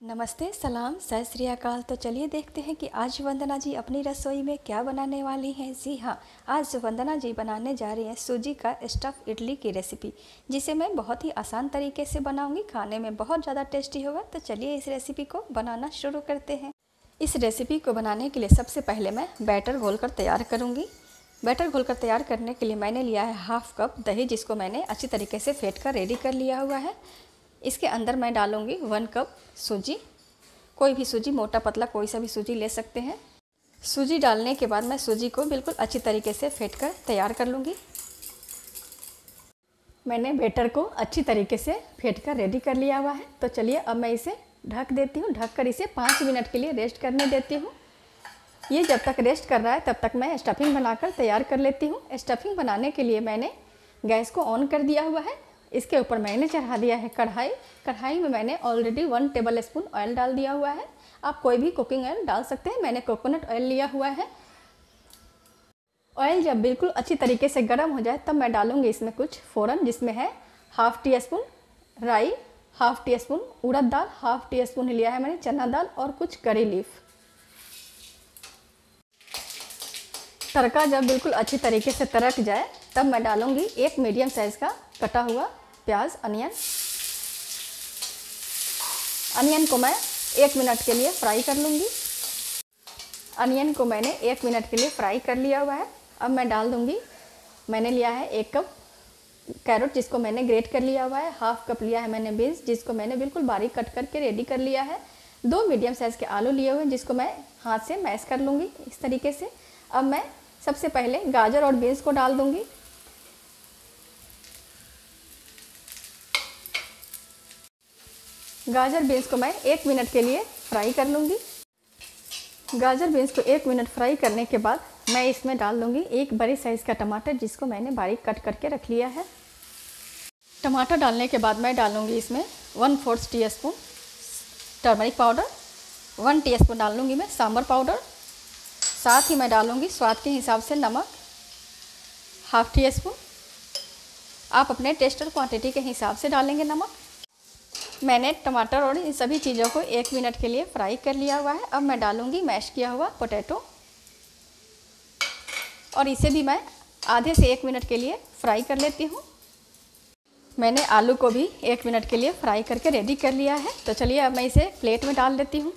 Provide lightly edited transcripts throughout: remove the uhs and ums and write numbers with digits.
नमस्ते, सलाम, सत श्री अकाल। तो चलिए देखते हैं कि आज वंदना जी अपनी रसोई में क्या बनाने वाली हैं। जी हाँ, आज वंदना जी बनाने जा रही हैं सूजी का स्टफ़ इडली की रेसिपी, जिसे मैं बहुत ही आसान तरीके से बनाऊंगी। खाने में बहुत ज़्यादा टेस्टी होगा। तो चलिए इस रेसिपी को बनाना शुरू करते हैं। इस रेसिपी को बनाने के लिए सबसे पहले मैं बैटर घोलकर तैयार करूँगी। बैटर घोलकर तैयार करने के लिए मैंने लिया है हाफ़ कप दही, जिसको मैंने अच्छी तरीके से फेंट कर रेडी कर लिया हुआ है। इसके अंदर मैं डालूँगी 1 कप सूजी। कोई भी सूजी, मोटा पतला कोई सा भी सूजी ले सकते हैं। सूजी डालने के बाद मैं सूजी को बिल्कुल अच्छी तरीके से फेंट कर तैयार कर लूँगी। मैंने बैटर को अच्छी तरीके से फेंट कर रेडी कर लिया हुआ है। तो चलिए अब मैं इसे ढक देती हूँ। ढक कर इसे 5 मिनट के लिए रेस्ट करने देती हूँ। ये जब तक रेस्ट कर रहा है तब तक मैं स्टफिंग बनाकर तैयार कर लेती हूँ। स्टफिंग बनाने के लिए मैंने गैस को ऑन कर दिया हुआ है। इसके ऊपर मैंने चढ़ा दिया है कढ़ाई। कढ़ाई में मैंने ऑलरेडी 1 टेबल स्पून ऑयल डाल दिया हुआ है। आप कोई भी कुकिंग ऑयल डाल सकते हैं। मैंने कोकोनट ऑयल लिया हुआ है। ऑयल जब बिल्कुल अच्छी तरीके से गर्म हो जाए तब मैं डालूंगी इसमें कुछ फ़ौरन, जिसमें है ½ टी स्पून राई, ½ टी स्पून उड़द दाल, ½ टी स्पून लिया है मैंने चना दाल और कुछ करी लीफ। तड़का जब बिल्कुल अच्छी तरीके से तड़क जाए तब मैं डालूंगी एक मीडियम साइज़ का कटा हुआ प्याज, अनियन को मैं 1 मिनट के लिए फ्राई कर लूँगी। अनियन को मैंने 1 मिनट के लिए फ्राई कर लिया हुआ है। अब मैं डाल दूँगी, मैंने लिया है 1 कप कैरेट, जिसको मैंने ग्रेट कर लिया हुआ है। ½ कप लिया है मैंने बीन्स, जिसको मैंने बिल्कुल बारीक कट करके रेडी कर लिया है। 2 मीडियम साइज़ के आलू लिए हुए हैं, जिसको मैं हाथ से मैश कर लूँगी इस तरीके से। अब मैं सबसे पहले गाजर और बीन्स को डाल दूँगी। गाजर बीन्स को मैं 1 मिनट के लिए फ्राई कर लूँगी। गाजर बीन्स को 1 मिनट फ्राई करने के बाद मैं इसमें डाल दूँगी एक बड़ी साइज़ का टमाटर, जिसको मैंने बारीक कट करके रख लिया है। टमाटर डालने के बाद मैं डालूँगी इसमें 1/4 tea spoon turmeric powder, 1 teaspoon डाल लूँगी मैं सांभर पाउडर। साथ ही मैं डालूँगी स्वाद के हिसाब से नमक, ½ टी स्पून। आप अपने टेस्ट और क्वांटिटी के हिसाब से डालेंगे नमक। मैंने टमाटर और इन सभी चीज़ों को 1 मिनट के लिए फ्राई कर लिया हुआ है। अब मैं डालूँगी मैश किया हुआ पोटैटो, और इसे भी मैं आधे से 1 मिनट के लिए फ्राई कर लेती हूँ। मैंने आलू को भी 1 मिनट के लिए फ्राई करके रेडी कर लिया है। तो चलिए अब मैं इसे प्लेट में डाल देती हूँ।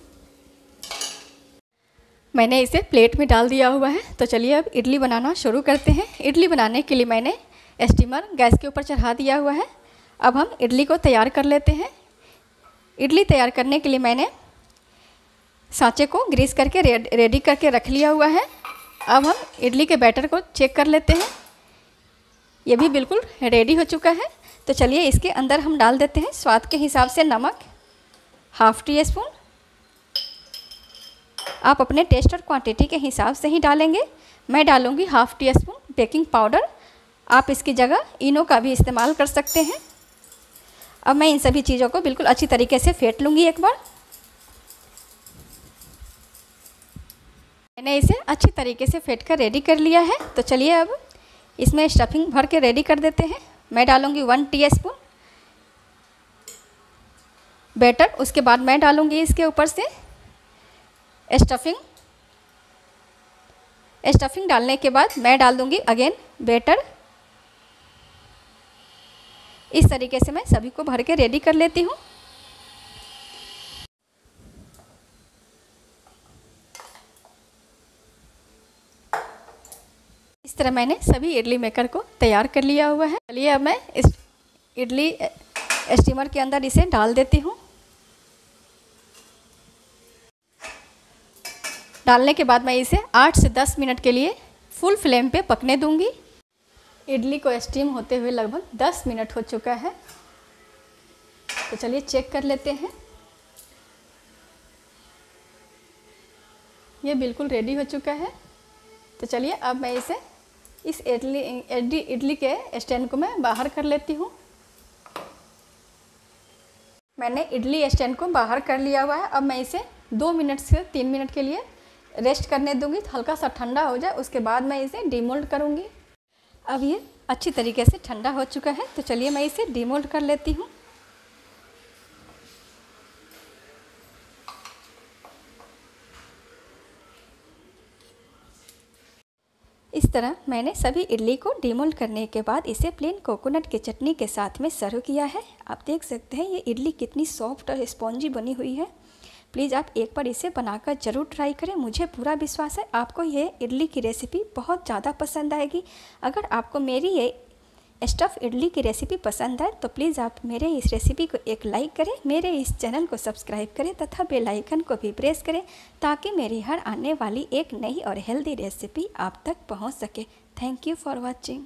मैंने इसे प्लेट में डाल दिया हुआ है। तो चलिए अब इडली बनाना शुरू करते हैं। इडली बनाने के लिए मैंने स्टीमर गैस के ऊपर चढ़ा दिया हुआ है। अब हम इडली को तैयार कर लेते हैं। इडली तैयार करने के लिए मैंने सांचे को ग्रीस करके रेडी करके रख लिया हुआ है। अब हम इडली के बैटर को चेक कर लेते हैं। ये भी बिल्कुल रेडी हो चुका है। तो चलिए इसके अंदर हम डाल देते हैं स्वाद के हिसाब से नमक, ½ टी स्पून। आप अपने टेस्ट और क्वांटिटी के हिसाब से ही डालेंगे। मैं डालूँगी ½ टी स्पून बेकिंग पाउडर। आप इसकी जगह इनो का भी इस्तेमाल कर सकते हैं। अब मैं इन सभी चीज़ों को बिल्कुल अच्छी तरीके से फेंट लूँगी एक बार। मैंने इसे अच्छी तरीके से फेंट कर रेडी कर लिया है। तो चलिए अब इसमें स्टफिंग भर के रेडी कर देते हैं। मैं डालूँगी 1 टीस्पून बैटर। उसके बाद मैं डालूँगी इसके ऊपर से स्टफिंग डालने के बाद मैं डाल दूँगी अगेन बैटर। इस तरीके से मैं सभी को भर के रेडी कर लेती हूँ। इस तरह मैंने सभी इडली मेकर को तैयार कर लिया हुआ है। चलिए अब मैं इस इडली स्टीमर के अंदर इसे डाल देती हूँ। डालने के बाद मैं इसे 8 से 10 मिनट के लिए फुल फ्लेम पे पकने दूँगी। इडली को स्टीम होते हुए लगभग 10 मिनट हो चुका है। तो चलिए चेक कर लेते हैं। ये बिल्कुल रेडी हो चुका है। तो चलिए अब मैं इसे इस इडली के स्टैंड को मैं बाहर कर लेती हूँ। मैंने इडली स्टैंड को बाहर कर लिया हुआ है। अब मैं इसे 2 मिनट से 3 मिनट के लिए रेस्ट करने दूँगी। हल्का सा ठंडा हो जाए उसके बाद मैं इसे डीमोल्ड करूँगी। अब ये अच्छी तरीके से ठंडा हो चुका है। तो चलिए मैं इसे डीमोल्ड कर लेती हूँ। इस तरह मैंने सभी इडली को डीमोल्ड करने के बाद इसे प्लेन कोकोनट की चटनी के साथ में सर्व किया है। आप देख सकते हैं ये इडली कितनी सॉफ्ट और स्पॉन्जी बनी हुई है। प्लीज़ आप एक बार इसे बनाकर ज़रूर ट्राई करें। मुझे पूरा विश्वास है आपको ये इडली की रेसिपी बहुत ज़्यादा पसंद आएगी। अगर आपको मेरी ये स्टफ़ इडली की रेसिपी पसंद है तो प्लीज़ आप मेरे इस रेसिपी को एक लाइक करें, मेरे इस चैनल को सब्सक्राइब करें तथा बेल आइकन को भी प्रेस करें ताकि मेरी हर आने वाली एक नई और हेल्दी रेसिपी आप तक पहुंच सके। Thank you for watching.